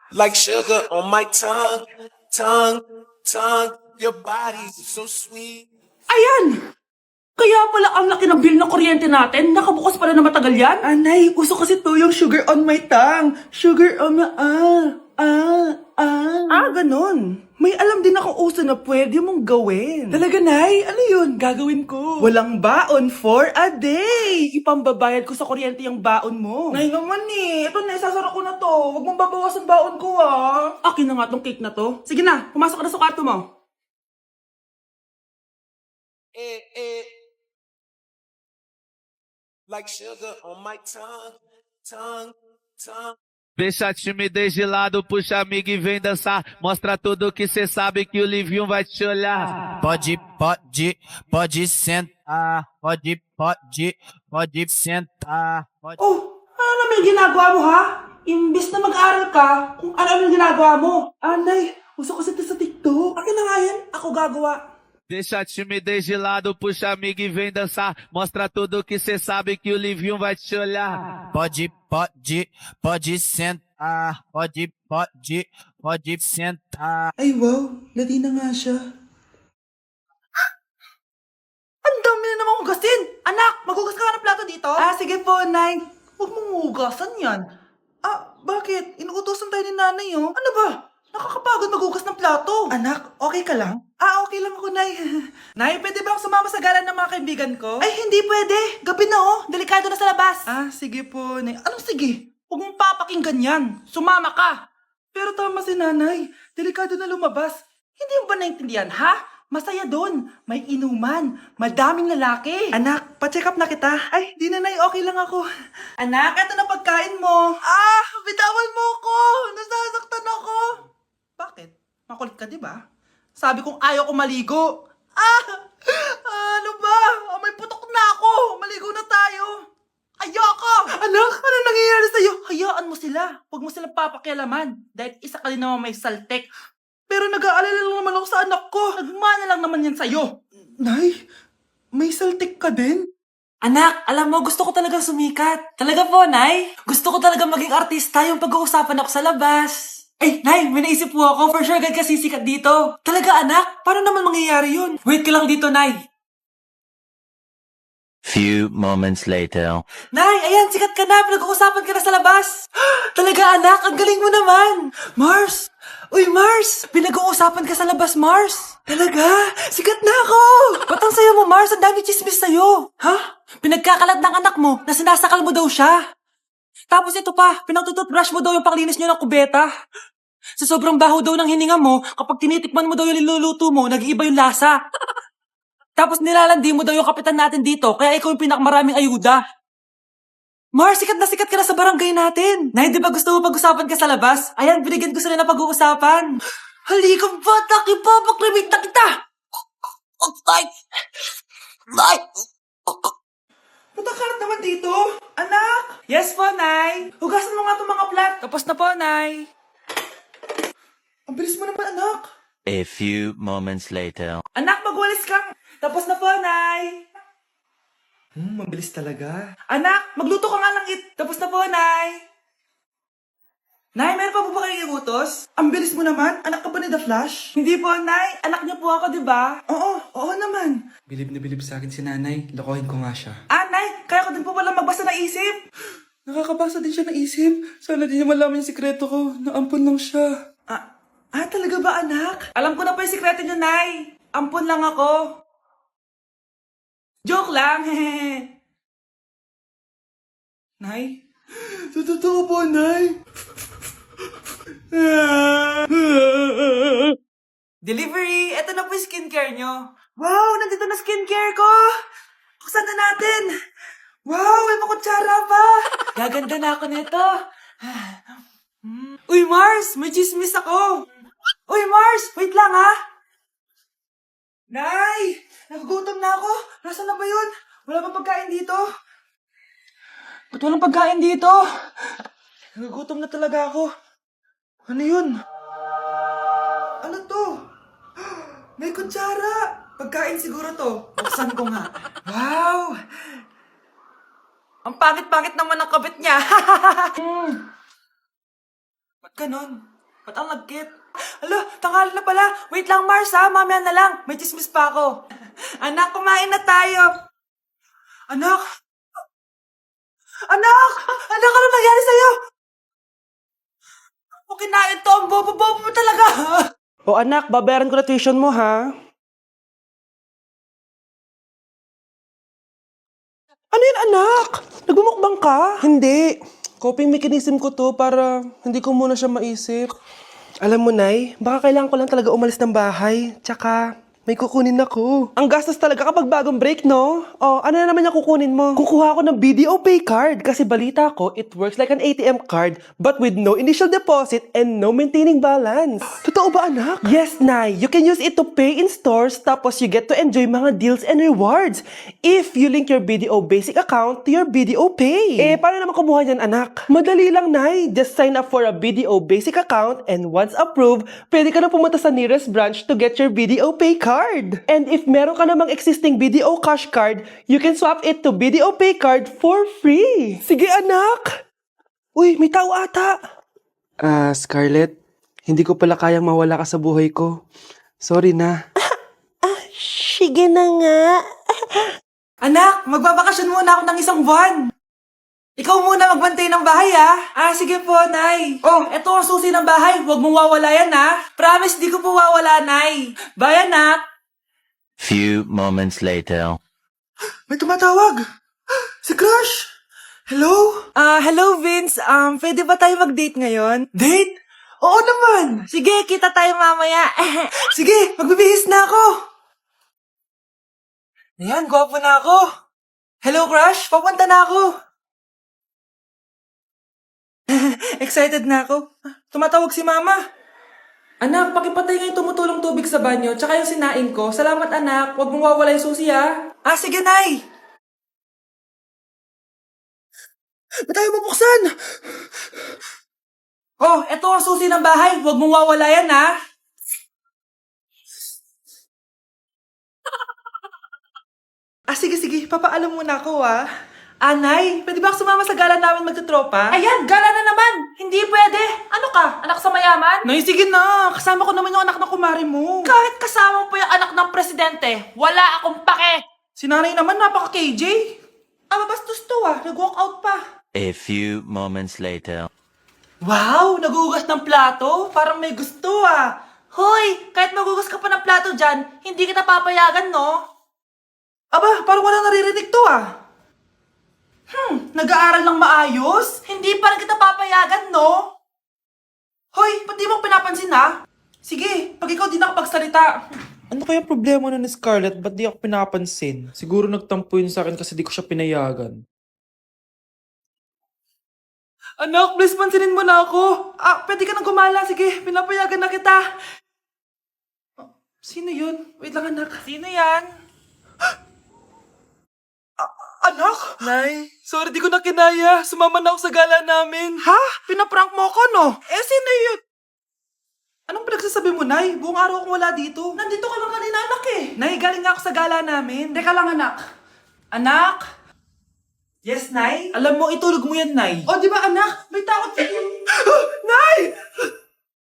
Like sugar on my tongue, tongue, tongue. Your body's so sweet. Ayan! Kaya pala ang laki ng bill ng kuryente natin. Nakabukas pala na matagal yan. Anay, uso kasi to yung sugar on my tongue. Sugar on my... ganun. May alam din ako uso na pwede mong gawin. Talaga, Nay? Ano yun? Gagawin ko. Walang baon for a day. Ipambabayad ko sa kuryente yung baon mo. Nay naman eh. Ito na, isasara ko na to. Huwag mong babawasan baon ko ah. Akin na nga tong cake na to. Sige na, pumasok ka na sa kwarto mo. Like sugar on my tongue, tongue, tongue. Deixa a timidez de lado, puxa amigo e vem dançar. Mostra tudo que cê sabe que o Livinho vai te olhar. Pode sentar. Pode sentar. Oh, ano naman yung ginagawa mo ha? Imbis na mag-aral ka, kung ano yung ginagawa mo. Anay, uso kasi ito sa TikTok. Akin na nga yan, ako gagawa. Deixa a timidez de lado, puxa amigo e vem dançar. Mostra tudo que cê sabe que o Livinho vai te olhar. Pode sentar. Pode sentar. Ay wow, lati na nga siya. Ang dami na namang hugasin! Anak, maghugas ka nga ng plato dito? Sige po, Nay. Huwag mong hugasan yan. Bakit? Inuutosan tayo ni Nanay, oh. Ano ba? Nakakapagod maghugas ng plato. Anak, okay ka lang? Okay lang ako, Nay. Nay, pwede ba akong sumama sa gala ng mga kaibigan ko? Ay, hindi pwede. Gabi na oh, delikado na sa labas. Sige po, Nay. Anong sige? Huwag mong papakinggan yan. Sumama ka. Pero tama si Nanay. Delikado na lumabas. Hindi mo ba naintindihan, ha? Masaya doon. May inuman. Madaming lalaki. Anak, pa-check up na kita. Ay, di na, Nay. Okay lang ako. Anak, eto na pagkain mo. Bitawan mo ko. Nasasaktan ako. Bakit? Makulit ka, di ba? Sabi kong ayaw ko maligo. Ano ba? May putok na ako. Maligo na tayo. Ayoko! Anak, ano nangyayari sa'yo? Hayaan mo sila. Huwag mo silang papakialaman. Dahil isa ka din naman may saltek. Pero nag-aalala lang naman ako sa anak ko. Nagmana lang naman yan sa'yo. Nay, may saltik ka din? Anak, alam mo, gusto ko talagang sumikat. Talaga po, Nay. Gusto ko talaga maging artista yung pag-uusapan ako sa labas. Ay, Nay, may naisip po ako. For sure, agad ka sisikat dito. Talaga, anak? Paano naman mangyayari yun? Wait ka lang dito, Nay. Few moments later. Nay, ayan, sikat ka na. Pinag-uusapan ka na sa labas. Talaga, anak? Ang galing mo naman. Mars! Uy, Mars! Pinag-uusapan ka sa labas, Mars. Talaga? Sikat na ako! Ba't ang sayo mo, Mars? Ang dami chismis sa'yo. Ha? Pinagkakalat ng anak mo na sinasakal mo daw siya. Tapos ito pa, pinagtututbrush mo daw yung panglinis niyo ng kubeta. Sa sobrang baho daw ng hininga mo, kapag tinitikman mo daw yung niluluto mo, nag-iiba yung lasa. Tapos nilalandi mo daw yung kapitan natin dito, kaya ikaw yung pinakamaraming ayuda. Mars, sikat ka na sa barangay natin. Nay, di ba gusto mo pag-usapan ka sa labas? Ayan, binigyan ko sila na pag-uusapan. Halika bata, ipapakrimit na kita! Matakalat naman dito. Anak! Yes po, Nay. Hugasan mo nga itong mga plat. Tapos na po, Nay. Ang bilis mo naman, anak. A few moments later. Anak, magwalis ka. Tapos na po, Nay. Mabilis talaga. Anak, magluto ka nga ng Tapos na po, Nay. Nay, meron pa po ba kayong iutos? Ang bilis mo naman. Anak ka ba ni The Flash? Hindi po, Nay. Anak niyo po ako, di ba? Oo naman. Bilib na bilib sa akin si Nanay. Lokohin ko nga siya. Nay, kaya ko din po pala magbasa ng isip. Nakakabasa din siya ng isip. Sana di niya malaman yung sikreto ko. Naampon lang siya. Talaga ba, anak? Alam ko na po yung sikreto niyo, Nay. Ampun lang ako. Joke lang, hehe. Nay? Totoo po, Nay. Delivery! Ito na po yung skincare nyo. Wow! Nandito na skincare ko! Buksan na natin! Wow! May makutsara pa! Gaganda na ako nito. Uy, Mars! May chismis ako! Uy, Mars! Wait lang, ha? Nay! Nagugutom na ako! Nasaan na ba yun? Wala bang pagkain dito? Ba't walang pagkain dito? Nagugutom na talaga ako. Ano yun? Ano to? May kutsara! Pagkain siguro to. Buksan ko nga. Wow! Ang pangit-pangit naman ng kabit niya. Ba't ganon? Ba't ang lagkit? Alo, tanghali na pala. Wait lang, Mars ha. Mamaya na lang. May chismis pa ako. Anak, kumain na tayo. Anak? Anak! Anak, ano nangyari sa'yo? Kung kinain to, ang bobo-bobo mo talaga. O anak, babayaran ko na tuition mo ha. Ano yun anak? Nagmumukbang ka? Hindi. Coping mechanism ko to para hindi ko muna siya maisip. Alam mo, Nay, baka kailangan ko lang talaga umalis ng bahay. Tsaka, may kukunin ako. Ang gastos talaga kapag bagong break, no? O, ano na naman yung kukunin mo? Kukuha ako ng BDO Pay card kasi balita ko, it works like an ATM card but with no initial deposit and no maintaining balance. Totoo ba, anak? Yes, Nay. You can use it to pay in stores tapos you get to enjoy mga deals and rewards if you link your BDO Basic account to your BDO Pay. Eh, paano naman kumuha yan, anak? Madali lang, Nay. Just sign up for a BDO Basic account and once approved, pwede ka na pumunta sa nearest branch to get your BDO Pay card. And if meron ka namang existing BDO Cash card, you can swap it to BDO Pay card for free. Sige, anak! Uy, may tao ata. Scarlett, hindi ko pala kayang mawala ka sa buhay ko. Sorry na. Sige na nga. Anak, magbabakasyon muna ako ng isang buwan. Ikaw muna magbantay ng bahay, ha? Sige po, Nay. Oh, eto ang susi ng bahay. Huwag mong wawala yan, ha? Promise, di ko po wawala, Nay. Bye, anak. Few moments later. May tumatawag. Si Crush. Hello? Hello, Vince. Pwede ba tayo mag-date ngayon? Date? Oo naman. Sige, kita tayo mamaya. Sige, magbibihis na ako. Ayan, gwapo na ako. Hello, Crush. Papunta na ako. Excited na ako. Tumatawag si Mama. Anak, pakipatay nga yung tumutulong tubig sa banyo, tsaka yung sinain ko. Salamat, anak. Huwag mong wawala yung susi, ha? Sige, Nay. Ba't tayo mabuksan? Oh, eto ang susi ng bahay. Huwag mong wawala yan, ha? Sige. Papaalam muna ako, ha? Nay, pwede ba ako sumama sa gala namin magtutropa? Ayan, gala na naman! Hindi pwede! Ano ka? Anak sa mayaman? Nay, sige na! Kasama ko naman yung anak ng kumari mo. Kahit kasama mo pa yung anak ng presidente, wala akong pake! Si nanay naman, napaka-KJ. Bastos to nag-walk out pa. A few moments later. Wow, nagugas ng plato? Parang may gusto Hoy, kahit magugas ka pa ng plato dyan, hindi kita papayagan, no? Parang wala naririnig to nag-aaral ng maayos? Hindi pa rin kita papayagan, no? Hoy, ba't di mo pinapansin, Sige, pag ikaw di nakapagsalita. Ano kaya problema na ni Scarlett? Ba't di ako pinapansin? Siguro nagtampo yun sa akin kasi di ko siya pinayagan. Anak, please pansinin mo na ako. Pwede ka nang gumala. Sige, pinapayagan na kita. Sino yun? Wait lang, anak. Sino yan? Anak? Nay, sorry di ko na kinaya. Sumama na ako sa gala namin. Ha? Pinaprank mo ako, no? Sino yun? Anong pinagsasabi mo, Nay? Buong araw akong wala dito. Nandito ka lang kanina, anak Nay, galing nga ako sa gala namin. Teka lang, anak. Anak? Yes, Nay? Alam mo, itulog mo yan, Nay. Di ba, anak? May takot sa Nay!